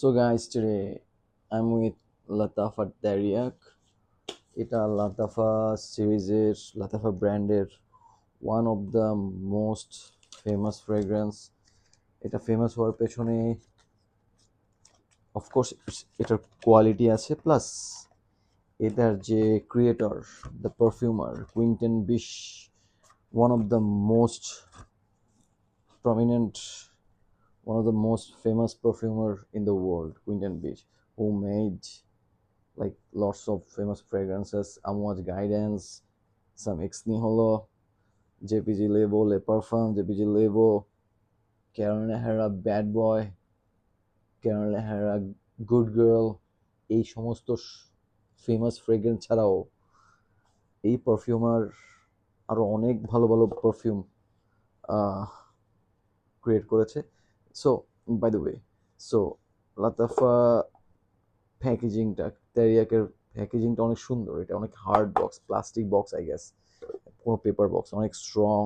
So guys, today I'm with Latafa Dariak. এটা লাতাফা সিরিজের লাতাফা ব্র্যান্ডের one of the most famous fragrance. এটা famous হওয়ার পেছনে অফকোর্স এটার কোয়ালিটি আছে, প্লাস এটার যে ক্রিয়েটর, দ্য পারফিউমার কুইন্টন বিশ, one of the most prominent, one of the most famous perfumer in the world, Quinton Beach, who made like lots of famous fragrances: Amouage Guidance, some Ex Nihilo, JPG Lebo, Le Parfum, JPG Lebo, Carolina Herrera Bad Boy, Carolina Herrera Good Girl। এই সমস্ত famous fragrance ছাড়াও এই পারফিউমার আরও অনেক ভালো ভালো perfume create করেছে। So by the way, so Lattafa প্যাকেজিংটা, তেরিয়াকের প্যাকেজিংটা অনেক সুন্দর। এটা অনেক hard box, plastic box I guess, কোনো পেপার বক্স, অনেক স্ট্রং,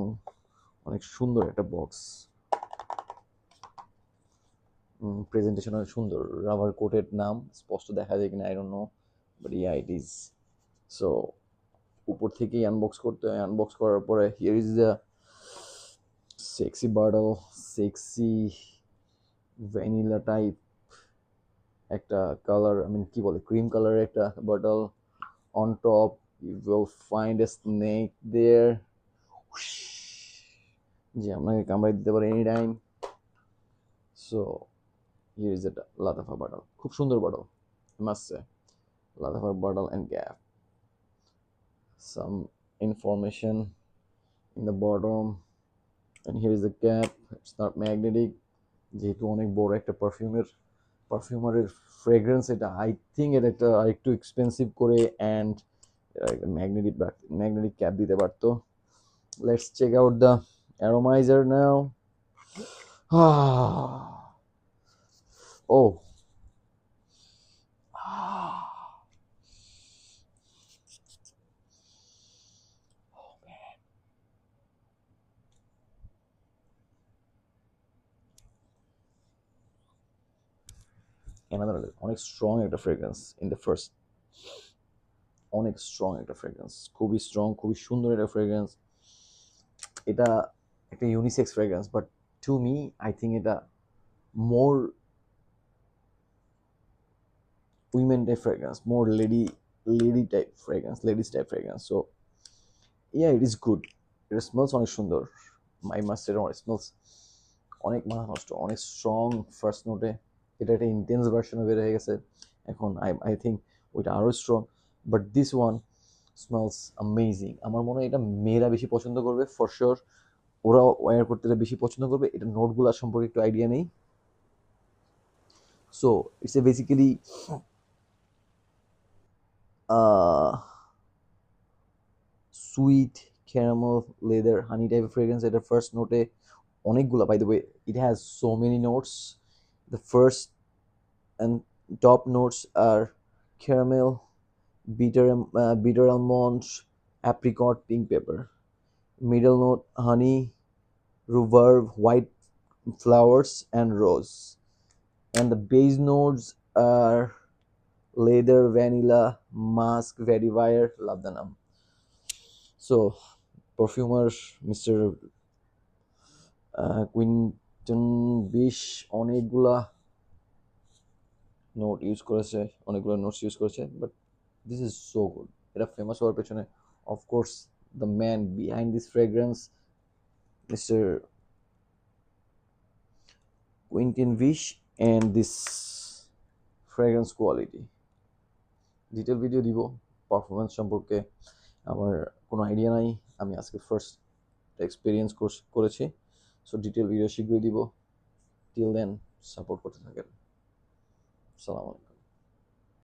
অনেক সুন্দর একটা বক্স। প্রেজেন্টেশন অনেক সুন্দর, রাবার কোটেড, নাম স্পষ্ট দেখা যায় কিনা I don't know, but yeah it is. So উপর থেকেই আনবক্স করতে হয়। আনবক্স করার পরে here is the sexy bottle, sexy vanilla type একটা কালার, কি বলে, ক্রিম কালারের একটা bottle. On top you will find a snake there, যে আপনাকে কামড়াই দিতে পারে any time. So here is এটা লাতাফা বটল, খুব সুন্দর bottle, must say. Lattafa bottle and gap, some information in the bottom, and here is the cap. It's not magnetic, যেহেতু অনেক বড় একটা পারফিউমারের ফ্রেগ্রেন্স এটা, আই থিঙ্ক এটা একটা আরেকটু এক্সপেন্সিভ করে অ্যান্ড ম্যাগনেটিক ক্যাপ দিতে পারতো। Let's check out the atomizer now. Oh. Another অনেক স্ট্রং একটা ফ্রেগ্রেন্স ইন দ্য ফার্স্ট, অনেক স্ট্রং একটা ফ্রেগ্রেন্স, খুবই স্ট্রং, খুবই সুন্দর একটা ফ্রেগ্রেন্স। এটা একটা unisex fragrance, but to me I think এটা more women type fragrance, more lady type fragrance, ladies type fragrance. So yeah, it is good. এটা স্মেলস অনেক সুন্দর, মাই মাস্ট স্মেলস অনেক মাথা নষ্ট, অনেক স্ট্রং ফার্স্ট নোটে। এটা একটা ইন্টেন্স ভার্সনে বের হয়ে গেছে এখন, আই থিঙ্ক ওইটা আরও strong, but this one smells amazing. আমার মনে হয় এটা মেয়েরা বেশি পছন্দ করবে ফর শিওর, ওরা ওয়্যার করতে বেশি পছন্দ করবে। এটা নোটগুলো সম্পর্কে একটু আইডিয়া নেই। So it's a basically sweet caramel leather honey type fragrance. এটা ফার্স্ট নোটে অনেকগুলো, by the way it has so many notes. The first and top notes are caramel, bitter almond, apricot, pink pepper. Middle note honey, rhubarb, white flowers, and rose. And the base notes are leather, vanilla, musk, vetiver, labdanum. So perfumer Mr. Quentin Bisch অনেকগুলা note use করেছে, অনেকগুলো notes use করেছে, but this is so good. এটা famous হওয়ার পেছনে of course the man behind this fragrance, mister Quentin Bisch, and this fragrance quality. Detail video দিব performance সম্পর্কে, আমার কোনো আইডিয়া নাই, আমি আজকে ফার্স্ট এক্সপিরিয়েন্স করেছি। সো ডিটেল ভিডিও শীঘ্রই দিব। টিল দেন সাপোর্ট করতে থাকেন। আসসালামু আলাইকুম।